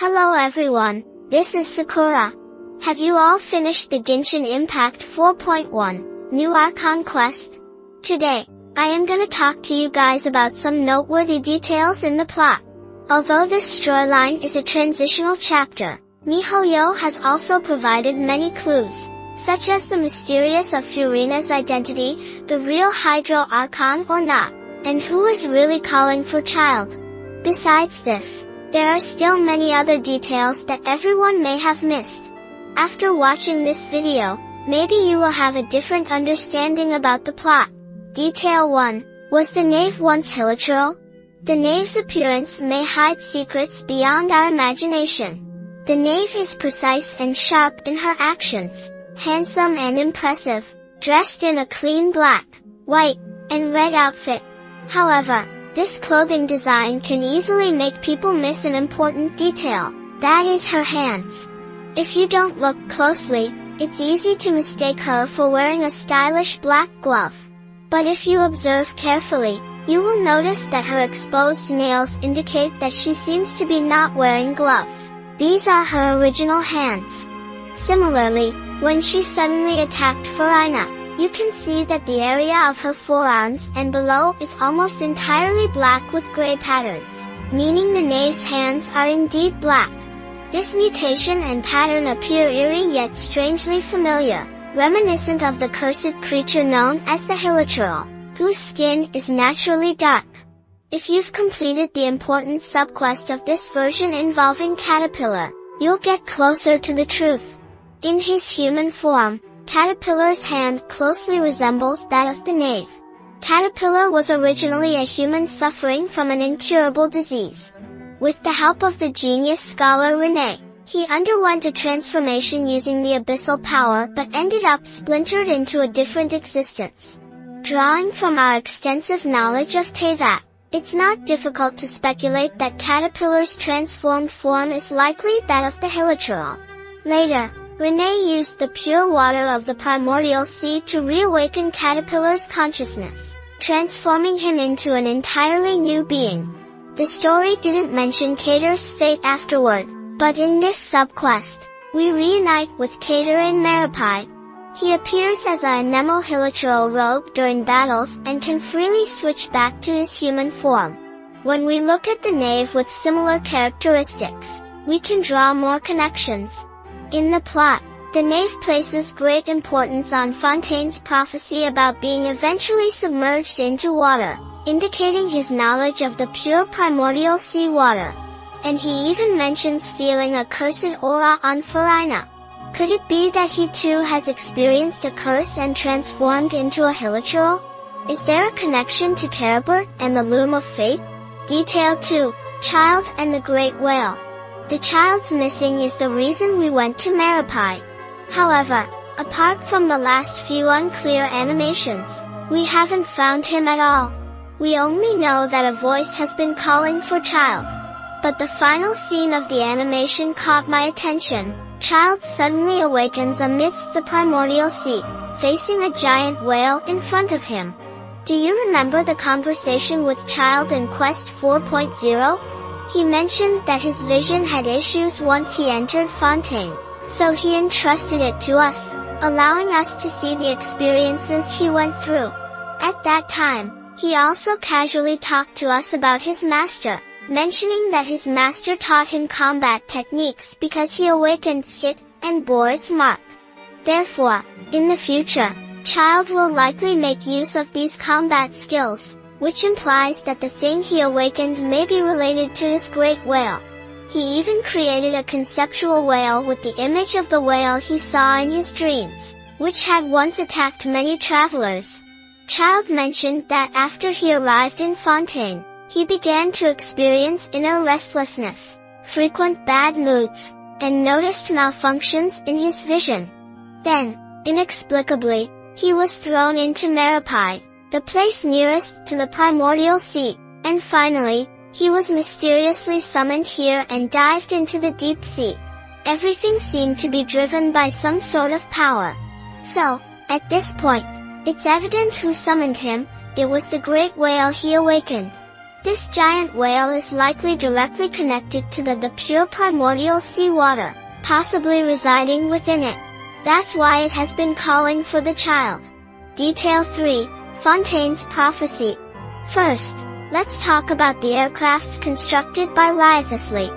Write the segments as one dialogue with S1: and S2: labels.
S1: Hello everyone, this is Sakura. Have you all finished the Genshin Impact 4.1 new Archon Quest? Today, I am gonna talk to you guys about some noteworthy details in the plot. Although this storyline is a transitional chapter, miHoYo has also provided many clues, such as the mysterious of Furina's identity, the real Hydro Archon or not, and who is really calling for Childe. Besides this, there are still many other details that everyone may have missed. After watching this video, maybe you will have a different understanding about the plot. Detail 1. Was the Knave once Hilichurl? The Knave's appearance may hide secrets beyond our imagination. The Knave is precise and sharp in her actions, handsome and impressive, dressed in a clean black, white, and red outfit. However, this clothing design can easily make people miss an important detail, that is her hands. If you don't look closely, it's easy to mistake her for wearing a stylish black glove. But if you observe carefully, you will notice that her exposed nails indicate that she seems to be not wearing gloves. These are her original hands. Similarly, when she suddenly attacked Furina, you can see that the area of her forearms and below is almost entirely black with gray patterns, meaning the Knave's hands are indeed black. This mutation and pattern appear eerie yet strangely familiar, reminiscent of the cursed creature known as the Hilichurl, whose skin is naturally dark. If you've completed the important subquest of this version involving Caterpillar, you'll get closer to the truth. In his human form, Caterpillar's hand closely resembles that of the Knave. Caterpillar was originally a human suffering from an incurable disease. With the help of the genius scholar Renee, he underwent a transformation using the abyssal power but ended up splintered into a different existence. Drawing from our extensive knowledge of Teyvat, it's not difficult to speculate that Caterpillar's transformed form is likely that of the Hilichurl. Later, Renee used the pure water of the primordial sea to reawaken Caterpillar's consciousness, transforming him into an entirely new being. The story didn't mention Cater's fate afterward, but in this subquest, we reunite with Cater in Maripide. He appears as a Nemo Hilichurl rogue during battles and can freely switch back to his human form. When we look at the Knave with similar characteristics, we can draw more connections. In the plot, the Knave places great importance on Fontaine's prophecy about being eventually submerged into water, indicating his knowledge of the pure primordial sea water. And he even mentions feeling a cursed aura on Furina. Could it be that he too has experienced a curse and transformed into a Hilichurl? Is there a connection to Caribert and the Loom of Fate? Detail 2. Childe and the Great Whale. The child's missing is the reason we went to Maripide. However, apart from the last few unclear animations, we haven't found him at all. We only know that a voice has been calling for Childe. But the final scene of the animation caught my attention. Childe suddenly awakens amidst the primordial sea, facing a giant whale in front of him. Do you remember the conversation with Childe in Quest 4.0? He mentioned that his vision had issues once he entered Fontaine, so he entrusted it to us, allowing us to see the experiences he went through. At that time, he also casually talked to us about his master, mentioning that his master taught him combat techniques because he awakened it and bore its mark. Therefore, in the future, Childe will likely make use of these combat skills, which implies that the thing he awakened may be related to his great whale. He even created a conceptual whale with the image of the whale he saw in his dreams, which had once attacked many travelers. Childe mentioned that after he arrived in Fontaine, he began to experience inner restlessness, frequent bad moods, and noticed malfunctions in his vision. Then, inexplicably, he was thrown into Maripide, the place nearest to the primordial sea, and finally, he was mysteriously summoned here and dived into the deep sea. Everything seemed to be driven by some sort of power. So, at this point, it's evident who summoned him. It was the great whale he awakened. This giant whale is likely directly connected to the pure primordial seawater, possibly residing within it. That's why it has been calling for the child. Detail 3. Fontaine's prophecy. First, let's talk about the aircrafts constructed by Wriothesley.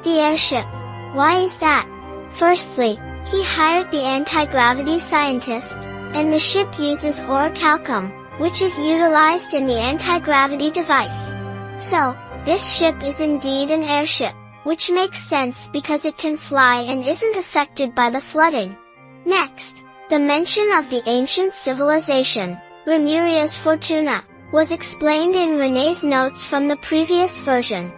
S1: The airship. Why is that? Firstly, he hired the anti-gravity scientist, and the ship uses orichalcum, which is utilized in the anti-gravity device. So, this ship is indeed an airship, which makes sense because it can fly and isn't affected by the flooding. Next, the mention of the ancient civilization, Remuria's Fortuna, was explained in René's notes from the previous version.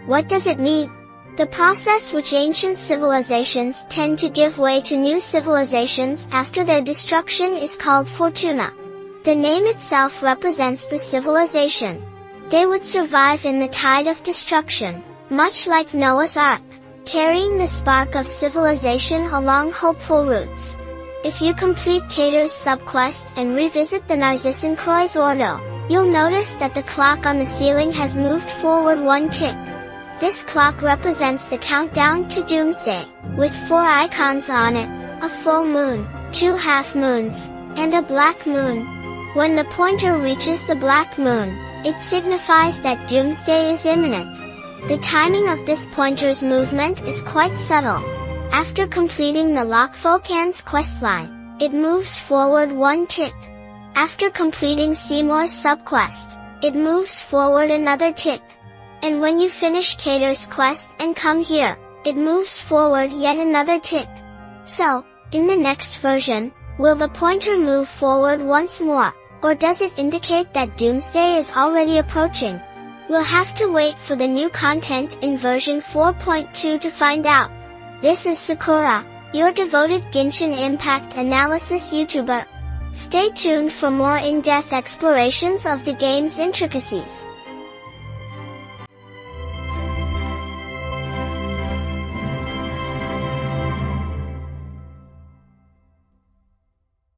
S1: What does it mean? The process which ancient civilizations tend to give way to new civilizations after their destruction is called Fortuna. The name itself represents the civilization. They would survive in the tide of destruction, much like Noah's Ark, carrying the spark of civilization along hopeful routes. If you complete Cater's subquest and revisit the Narcissan Croix Ordo, you'll notice that the clock on the ceiling has moved forward 1 tick. This clock represents the countdown to Doomsday, with 4 icons on it, a full moon, 2 half moons, and a black moon. When the pointer reaches the black moon, it signifies that Doomsday is imminent. The timing of this pointer's movement is quite subtle. After completing the Lochvolcan's questline, it moves forward 1 tick. After completing Seymour's subquest, it moves forward another tick. And when you finish Cater's quest and come here, it moves forward yet another tick. So, in the next version, will the pointer move forward once more, or does it indicate that Doomsday is already approaching? We'll have to wait for the new content in version 4.2 to find out. This is Sakura, your devoted Genshin Impact analysis YouTuber. Stay tuned for more in-depth explorations of the game's intricacies.